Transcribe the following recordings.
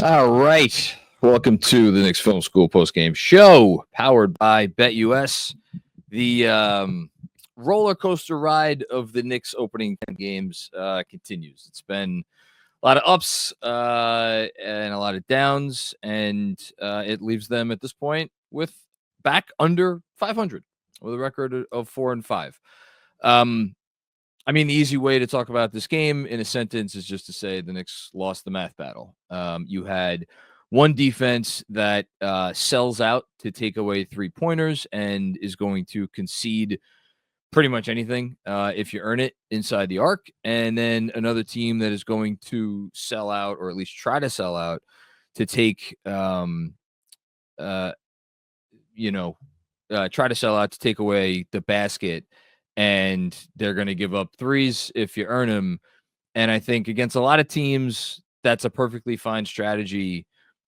All right. Welcome to the Knicks Film School Postgame Show, powered by BetUS. The roller coaster ride of the Knicks opening 10 games continues. It's been a lot of ups and a lot of downs, and it leaves them at this point with back under 500 with a record of 4-5. The easy way to talk about this game in a sentence is just to say the Knicks lost the math battle. You had one defense that sells out to take away 3-pointers and is going to concede pretty much anything if you earn it inside the arc. And then another team that is going to sell out, or at least try to sell out, to take, try to sell out to take away the basket, and they're going to give up threes if you earn them. And I think against a lot of teams, that's a perfectly fine strategy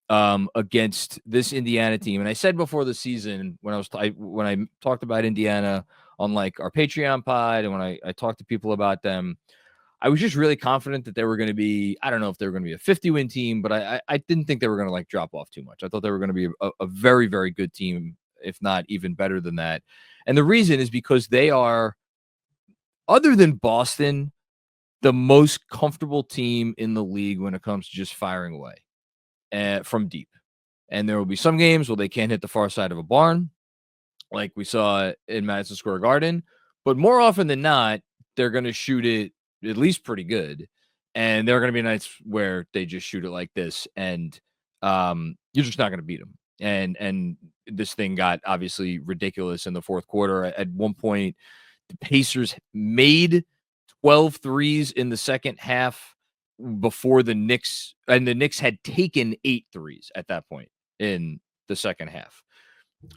against this Indiana team. And I said before the season, when I talked about Indiana on like our Patreon pod, and when I talked to people about them, I was just really confident that they were going to be, I don't know if they were going to be a 50-win team, but I didn't think they were going to like drop off too much. I thought they were going to be a very, very good team, if not even better than that. And the reason is because they are, other than Boston, the most comfortable team in the league when it comes to just firing away from deep. And there will be some games where they can't hit the far side of a barn, like we saw in Madison Square Garden. But more often than not, they're going to shoot it at least pretty good. And there are going to be nights where they just shoot it like this, and you're just not going to beat them. And this thing got obviously ridiculous in the fourth quarter. At one point, the Pacers made 12 threes in the second half before the Knicks, and the Knicks had taken 8 threes at that point in the second half.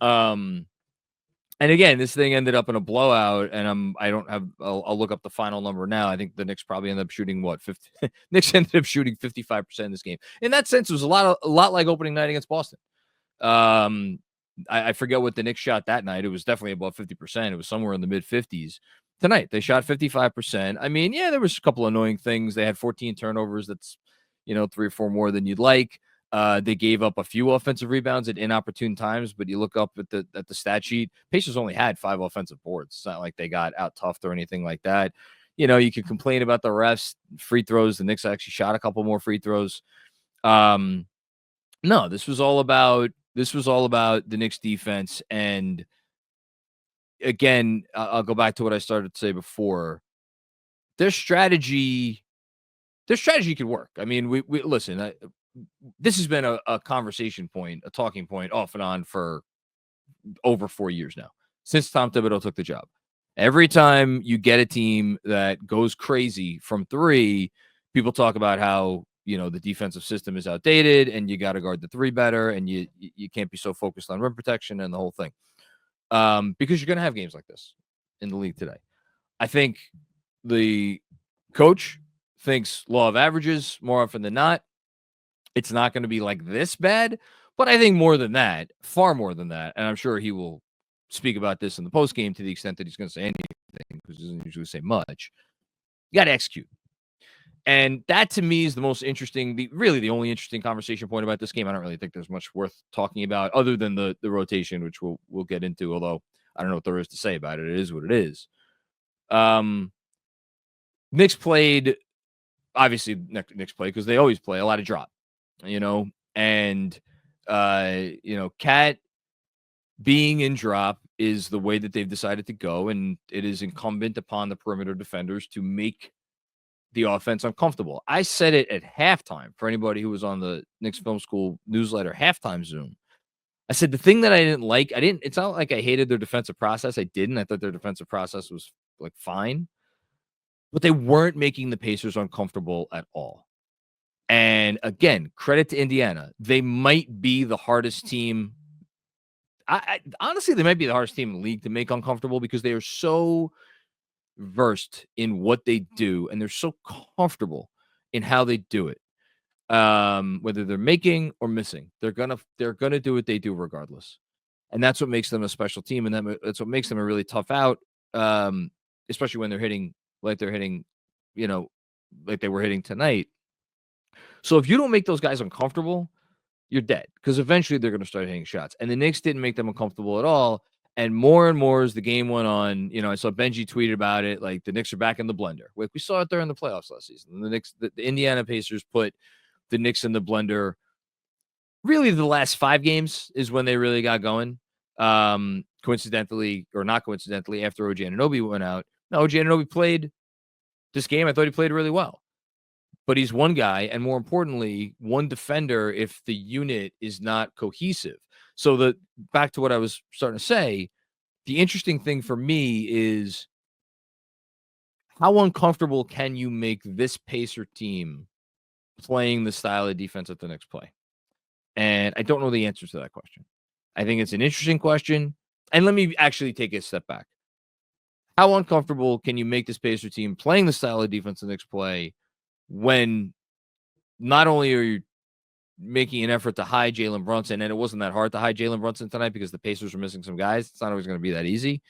And again, this thing ended up in a blowout, and I'll look up the final number now. I think the Knicks probably ended up shooting 50. Knicks ended up shooting 55% in this game. In that sense, it was a lot like opening night against Boston. I forget what the Knicks shot that night. It was definitely above 50%. It was somewhere in the mid 50s. Tonight, they shot 55%. There was a couple annoying things. They had 14 turnovers. That's, 3 or 4 more than you'd like. They gave up a few offensive rebounds at inopportune times, but you look up at the stat sheet, Pacers only had 5 offensive boards. It's not like they got out toughed or anything like that. You can complain about the refs, free throws. The Knicks actually shot a couple more free throws. No, this was all about the Knicks defense. And again, I'll go back to what I started to say before. Their strategy could work. We listen. This has been a conversation point, a talking point off and on for over 4 years now, since Tom Thibodeau took the job. Every time you get a team that goes crazy from 3, people talk about how, the defensive system is outdated and you got to guard the 3 better, and you can't be so focused on rim protection and the whole thing. Because you're going to have games like this in the league today. I think the coach thinks law of averages more often than not. It's not going to be like this bad, but I think more than that, far more than that, and I'm sure he will speak about this in the postgame to the extent that he's going to say anything, because he doesn't usually say much. You got to execute. And that, to me, is the most interesting, the only interesting conversation point about this game. I don't really think there's much worth talking about other than the rotation, which we'll get into, although I don't know what there is to say about it. It is what it is. Knicks played, obviously, Knicks play because they always play a lot of drop. And Cat being in drop is the way that they've decided to go, and it is incumbent upon the perimeter defenders to make the offense uncomfortable. I said it at halftime for anybody who was on the Knicks Film School newsletter halftime Zoom. I said the thing that I didn't like, it's not like I hated their defensive process. I didn't. I thought their defensive process was like fine, but they weren't making the Pacers uncomfortable at all. And again, credit to Indiana. They might be the hardest team. Honestly, they might be the hardest team in the league to make uncomfortable, because they are so versed in what they do, and they're so comfortable in how they do it. Whether they're making or missing, they're gonna do what they do regardless. And that's what makes them a special team, and that's what makes them a really tough out. Especially when they're hitting like they're hitting, like they were hitting tonight. So if you don't make those guys uncomfortable, you're dead, because eventually they're going to start hitting shots. And the Knicks didn't make them uncomfortable at all. And more as the game went on, I saw Benji tweeted about it, like the Knicks are back in the blender. Like we saw it during the playoffs last season. The Indiana Pacers put the Knicks in the blender. Really, the last 5 games is when they really got going. Coincidentally, or not coincidentally, after OG Anunoby went out. No, OG Anunoby played this game. I thought he played really well. But he's one guy, and more importantly, one defender if the unit is not cohesive. So back to what I was starting to say, the interesting thing for me is how uncomfortable can you make this Pacer team playing the style of defense that the Knicks play? And I don't know the answer to that question. I think it's an interesting question. And let me actually take a step back. How uncomfortable can you make this Pacer team playing the style of defense the Knicks play when not only are you making an effort to hide Jalen Brunson, and it wasn't that hard to hide Jalen Brunson tonight because the Pacers were missing some guys. It's not always going to be that easy.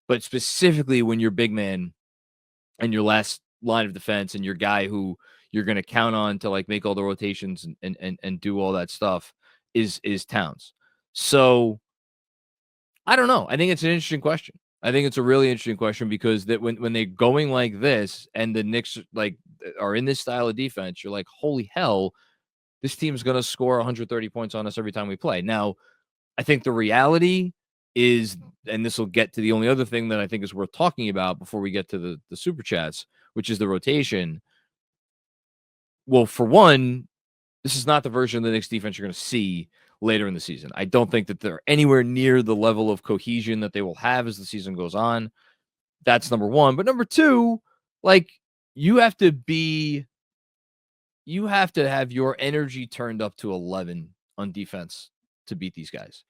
But specifically when your big man and your last line of defense and your guy who you're going to count on to like make all the rotations and do all that stuff is Towns. So I don't know. I think it's an interesting question. I think it's a really interesting question because that when they're going like this and the Knicks like are in this style of defense, you're like, holy hell, this team's going to score 130 points on us every time we play. Now, I think the reality is, and this will get to the only other thing that I think is worth talking about before we get to the super chats, which is the rotation. Well, for one, this is not the version of the Knicks defense you're going to see later in the season. I don't think that they're anywhere near the level of cohesion that they will have as the season goes on. That's number one. But number two, like you have to have your energy turned up to 11 on defense to beat these guys.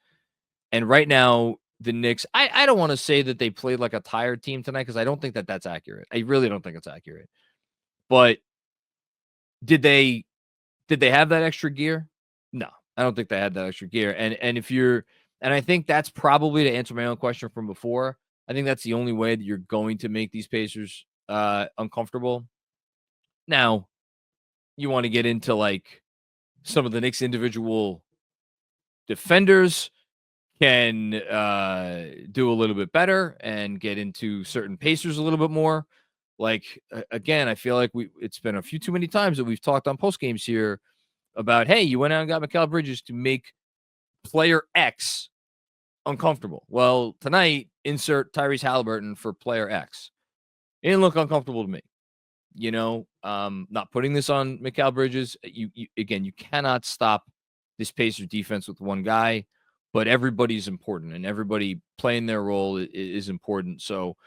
And right now, the Knicks, I don't want to say that they played like a tired team tonight because I don't think that that's accurate. I really don't think it's accurate. But did they have that extra gear? No, I don't think they had that extra gear. And I think that's probably, to answer my own question from before, I think that's the only way that you're going to make these Pacers uncomfortable. Now, you want to get into like some of the Knicks individual defenders can do a little bit better and get into certain Pacers a little bit more. Like, again, I feel like it's been a few too many times that we've talked on post games here about, hey, you went out and got Mikal Bridges to make player X uncomfortable. Well, tonight, insert Tyrese Halliburton for player X. It didn't look uncomfortable to me. Not putting this on Mikal Bridges. You cannot stop this Pacers defense with one guy, but everybody's important and everybody playing their role is important. So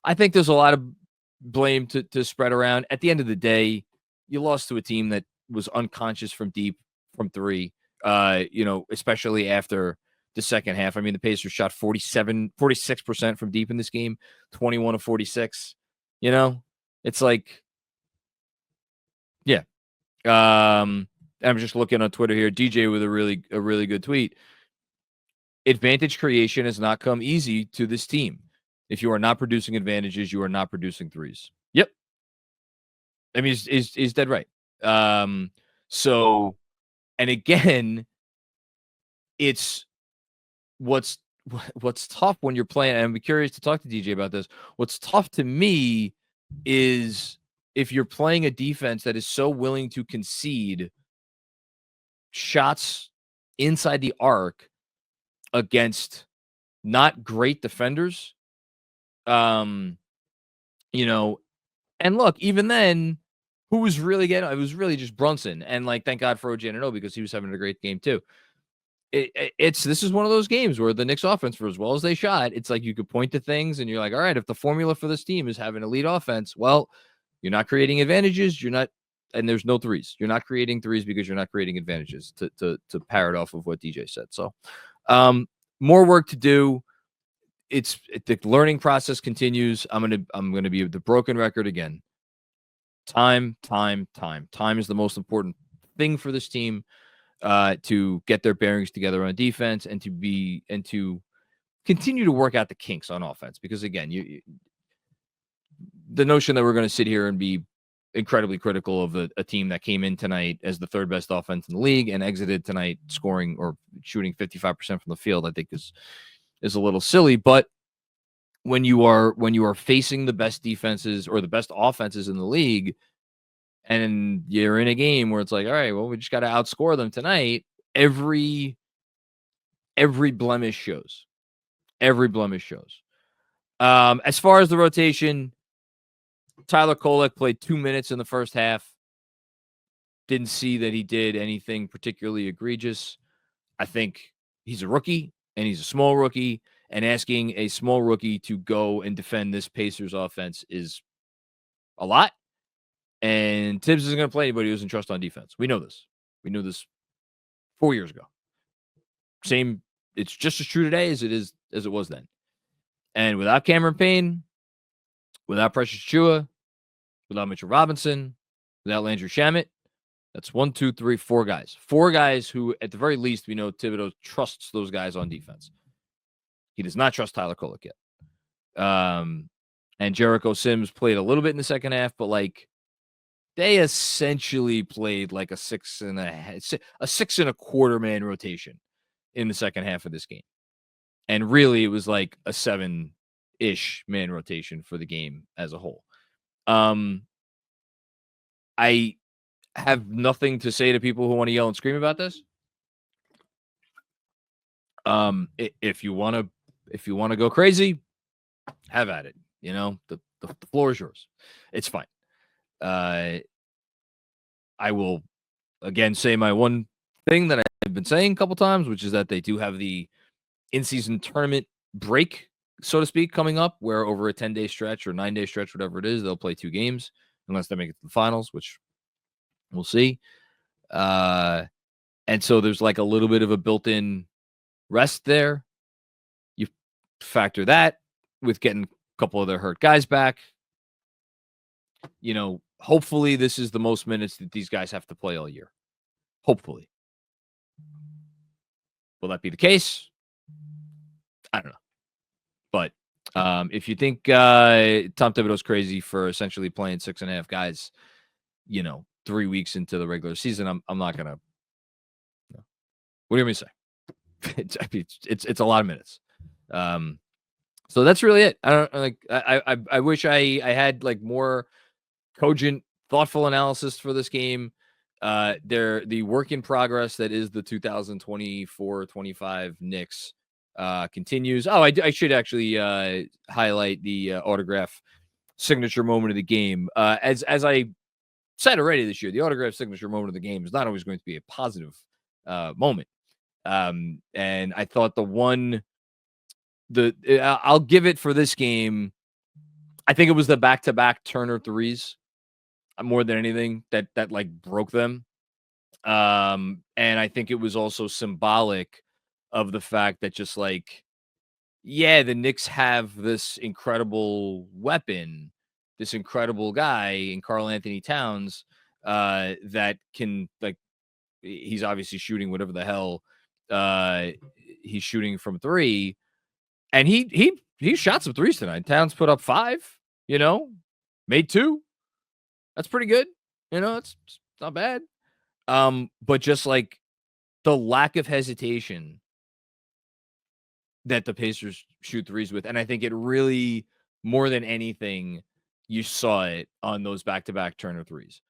I think there's a lot of blame to spread around. At the end of the day, you lost to a team that was unconscious from deep from three, especially after the second half. I mean, the Pacers shot 46% from deep in this game, 21 of 46. It's like, yeah. I'm just looking on Twitter here. DJ with a really good tweet. Advantage creation has not come easy to this team. If you are not producing advantages, you are not producing threes. Yep. I mean, he's dead right. So, and again, it's what's tough when you're playing, and I'm curious to talk to DJ about this. What's tough to me is if you're playing a defense that is so willing to concede shots inside the arc against not great defenders. And look, even then, who was really getting it? Was really just Brunson. And like, thank God for OG Anunoby because he was having a great game too. This is one of those games where the Knicks offense, for as well as they shot, it's like you could point to things and you're like, all right, if the formula for this team is having elite offense, well, you're not creating advantages. And there's no threes. You're not creating threes because you're not creating advantages, to parrot off of what DJ said. So more work to do. The learning process continues. I'm gonna be the broken record again. Time is the most important thing for this team to get their bearings together on defense and to continue to work out the kinks on offense. Because again, the notion that we're going to sit here and be incredibly critical of a team that came in tonight as the third best offense in the league and exited tonight scoring or shooting 55% from the field, I think is a little silly. But when you are facing the best defenses or the best offenses in the league, and you're in a game where it's like, all right, well, we just got to outscore them tonight. Every blemish shows. Every blemish shows. As far as the rotation, Tyler Kolek played 2 minutes in the first half. Didn't see that he did anything particularly egregious. I think he's a rookie, and he's a small rookie, and asking a small rookie to go and defend this Pacers offense is a lot. And Tibbs isn't going to play anybody who doesn't trust on defense. We know this. We knew this 4 years ago. Same. It's just as true today as it was then. And without Cameron Payne, without Precious Chua, without Mitchell Robinson, without Landry Shamet, that's 1, 2, 3, 4 guys. 4 guys who, at the very least, we know Thibodeau trusts those guys on defense. He does not trust Tyler Kolek yet. And Jericho Sims played a little bit in the second half, but like they essentially played like a 6.25 man rotation in the second half of this game. And really, it was like a 7-ish man rotation for the game as a whole. I have nothing to say to people who want to yell and scream about this. If you want to go crazy, have at it. You know, the floor is yours. It's fine. I will again say my one thing that I've been saying a couple times, which is that they do have the in-season tournament break, so to speak, coming up, where over a 10-day stretch or 9-day stretch, whatever it is, they'll play 2 games unless they make it to the finals, which we'll see. And so there's like a little bit of a built-in rest there. You factor that with getting a couple of their hurt guys back. You know, hopefully this is the most minutes that these guys have to play all year. Hopefully. Will that be the case? I don't know. But if you think Tom Thibodeau's crazy for essentially playing 6.5 guys, 3 weeks into the regular season, I'm not going to. What do you want me to say? It's a lot of minutes. So that's really it. I don't like. I wish I had like more cogent, thoughtful analysis for this game. The work in progress that is the 2024-25 Knicks continues. Oh, I should actually highlight the autograph signature moment of the game. As I said already this year, the autograph signature moment of the game is not always going to be a positive moment. And I thought I'll give it for this game. I think it was the back-to-back Turner threes more than anything that like broke them. And I think it was also symbolic of the fact that just like, yeah, the Knicks have this incredible weapon, this incredible guy in Karl-Anthony Towns, that can like, he's obviously shooting whatever the hell he's shooting from 3. And he shot some threes tonight. Towns put up 5, made 2. That's pretty good. It's not bad. But just like the lack of hesitation that the Pacers shoot threes with. And I think it really, more than anything, you saw it on those back-to-back Turner threes.